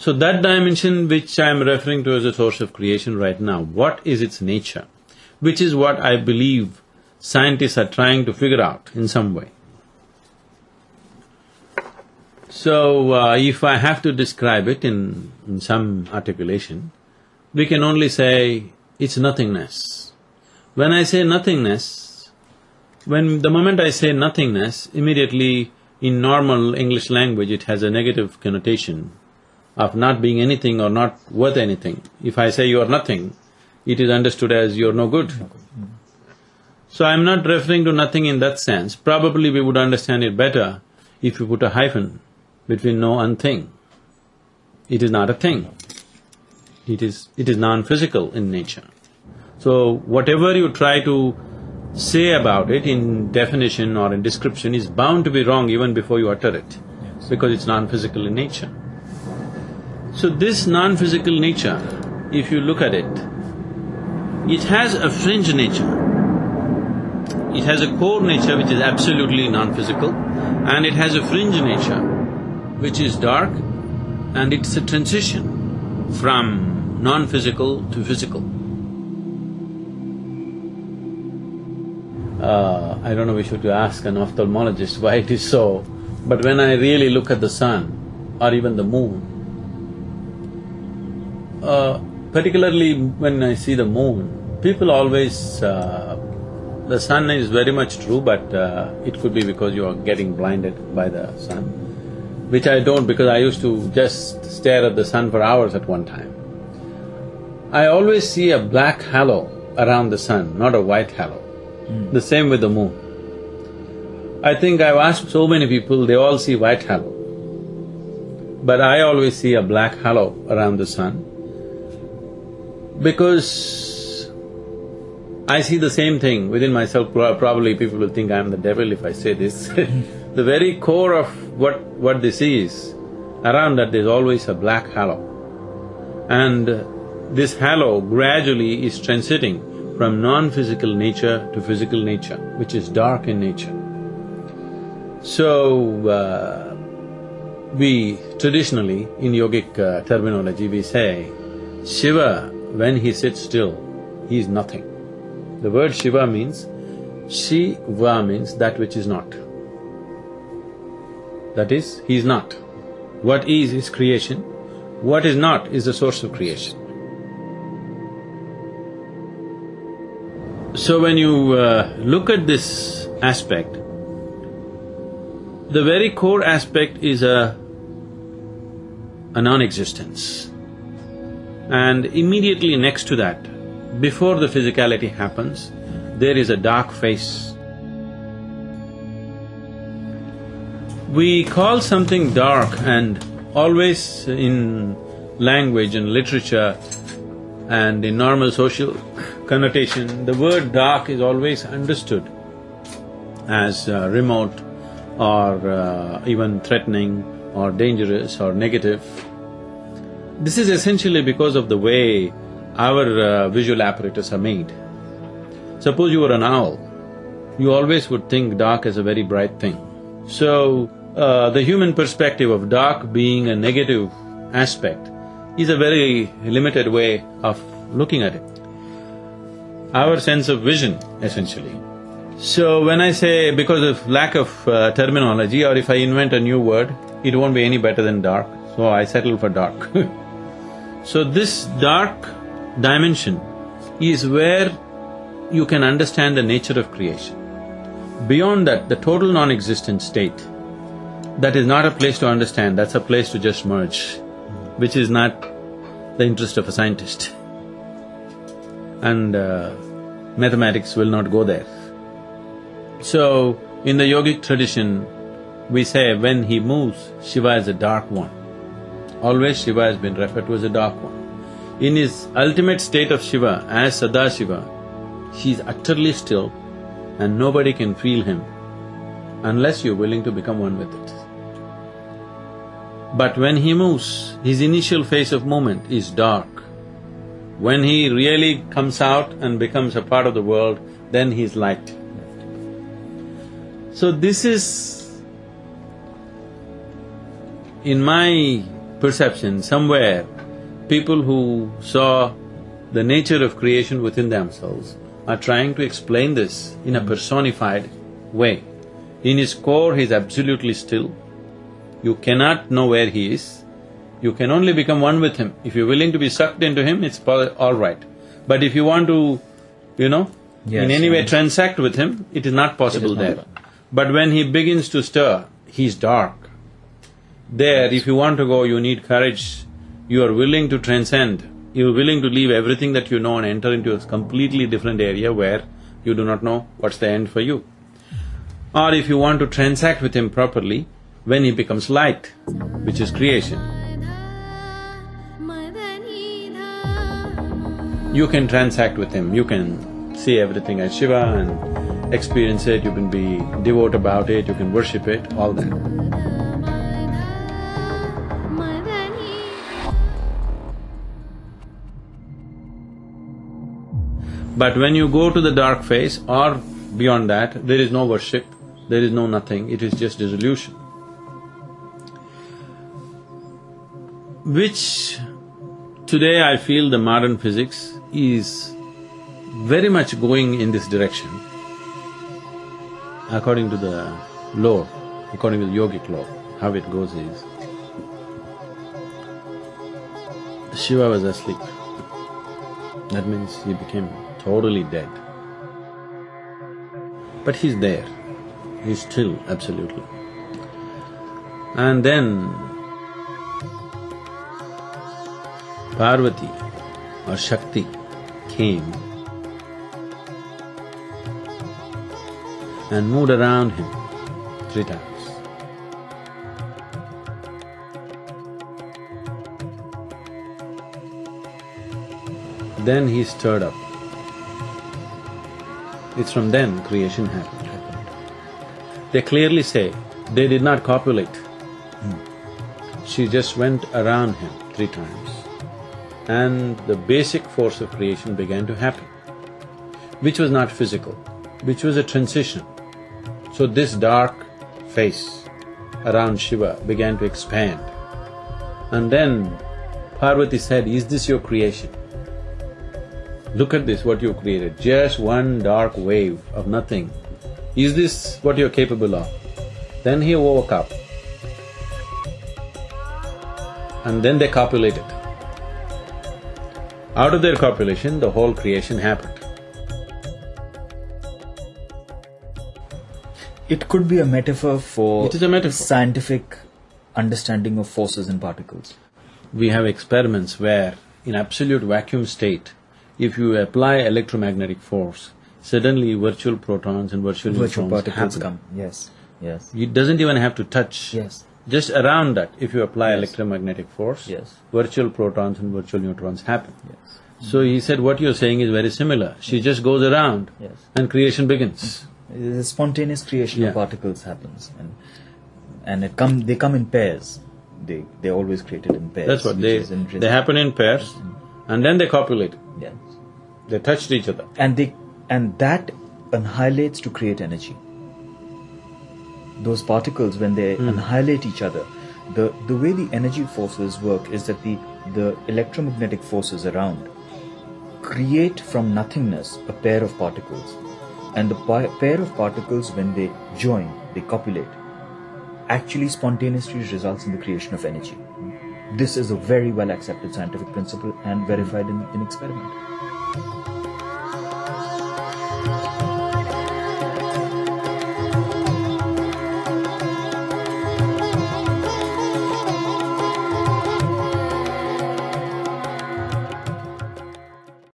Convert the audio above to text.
So that dimension which I am referring to as a source of creation right now, what is its nature? Which is what I believe scientists are trying to figure out in some way. So, if I have to describe it in some articulation, we can only say it's nothingness. When I say nothingness, the moment I say nothingness, immediately in normal English language it has a negative connotation of not being anything or not worth anything. If I say you are nothing, it is understood as you're no good. So I'm not referring to nothing in that sense. Probably we would understand it better if you put a hyphen between no and thing. It is not a thing. It is non-physical in nature. So whatever you try to say about it in definition or in description is bound to be wrong even before you utter it, because it's non-physical in nature. So this non-physical nature, if you look at it, it has a fringe nature. It has a core nature which is absolutely non-physical, and it has a fringe nature which is dark, and it's a transition from non-physical to physical. I don't know, we should ask an ophthalmologist why it is so, but when I really look at the sun or even the moon, particularly when I see the moon, people always… the sun is very much true, but it could be because you are getting blinded by the sun, which I don't, because I used to just stare at the sun for hours at one time. I always see a black halo around the sun, not a white halo. The same with the moon. I think I've asked so many people, they all see white halo. But I always see a black halo around the sun because I see the same thing within myself. Probably people will think I'm the devil if I say this. The very core of what this is, around that there's always a black halo. And this halo gradually is transiting from non-physical nature to physical nature, which is dark in nature. So, we traditionally, in yogic terminology, we say, Shiva, when he sits still, he is nothing. The word Shiva means, Shiva means that which is not. That is, he is not. What is creation, what is not is the source of creation. So when you look at this aspect, the very core aspect is a non-existence. And immediately next to that, before the physicality happens, there is a dark face. We call something dark, and always in language and literature and in normal social connotation, the word dark is always understood as remote or even threatening or dangerous or negative. This is essentially because of the way our visual apparatus are made. Suppose you were an owl, you always would think dark as a very bright thing. So, the human perspective of dark being a negative aspect is a very limited way of looking at it. Our sense of vision, essentially. So when I say because of lack of terminology, or if I invent a new word, it won't be any better than dark, so I settle for dark. So this dark dimension is where you can understand the nature of creation. Beyond that, the total non-existent state, that is not a place to understand, that's a place to just merge, which is not the interest of a scientist. And mathematics will not go there. So, in the yogic tradition, we say when he moves, Shiva is a dark one. Always Shiva has been referred to as a dark one. In his ultimate state of Shiva, as Sadashiva, he is utterly still and nobody can feel him unless you're willing to become one with it. But when he moves, his initial phase of movement is dark. When he really comes out and becomes a part of the world, then he is light. So this is, in my perception, somewhere, people who saw the nature of creation within themselves are trying to explain this in a personified way. In his core, he is absolutely still. You cannot know where he is. You can only become one with him. If you're willing to be sucked into him, it's all right. But if you want to, in any way transact with him, it is not possible there. But when he begins to stir, he's dark. There, if you want to go, you need courage. You are willing to transcend. You are willing to leave everything that you know and enter into a completely different area where you do not know what's the end for you. Or if you want to transact with him properly, when he becomes light, which is creation, you can transact with him, you can see everything as Shiva and experience it, you can be devout about it, you can worship it, all that. But when you go to the dark phase or beyond that, there is no worship, there is no nothing, it is just dissolution. Which today I feel the modern physics is very much going in this direction, according to the law, according to the yogic law. How it goes is, Shiva was asleep. That means he became totally dead. But he's there, he's still, absolutely. And then Parvati or Shakti came and moved around him 3 times. Then he stirred up. It's from then creation happened. They clearly say they did not copulate. She just went around him 3 times and the basic force of creation began to happen, which was not physical, which was a transition. So this dark face around Shiva began to expand. And then Parvati said, "Is this your creation? Look at this, what you created, just one dark wave of nothing. Is this what you're capable of?" Then he woke up. And then they copulated. Out of their copulation, the whole creation happened. It could be a metaphor for… It is a metaphor. Scientific understanding of forces and particles. We have experiments where, in absolute vacuum state, if you apply electromagnetic force, suddenly virtual protons and virtual neutrons particles happen. come, yes, yes. It doesn't even have to touch. Yes. Just around that, if you apply Yes. electromagnetic force, Yes. virtual protons and virtual neutrons happen. Yes. So he said, what you're saying is very similar. She just goes around Yes. and creation begins. The spontaneous creation Yeah. of particles happens and they come in pairs. They're always created in pairs. That's what which is interesting. they happen in pairs and then they copulate. Yes. They touched each other. And that annihilates to create energy. Those particles, when they annihilate each other, the way the energy forces work is that the electromagnetic forces around create from nothingness a pair of particles. And the pair of particles, when they join, they copulate, actually spontaneously results in the creation of energy. This is a very well accepted scientific principle and verified in experiment.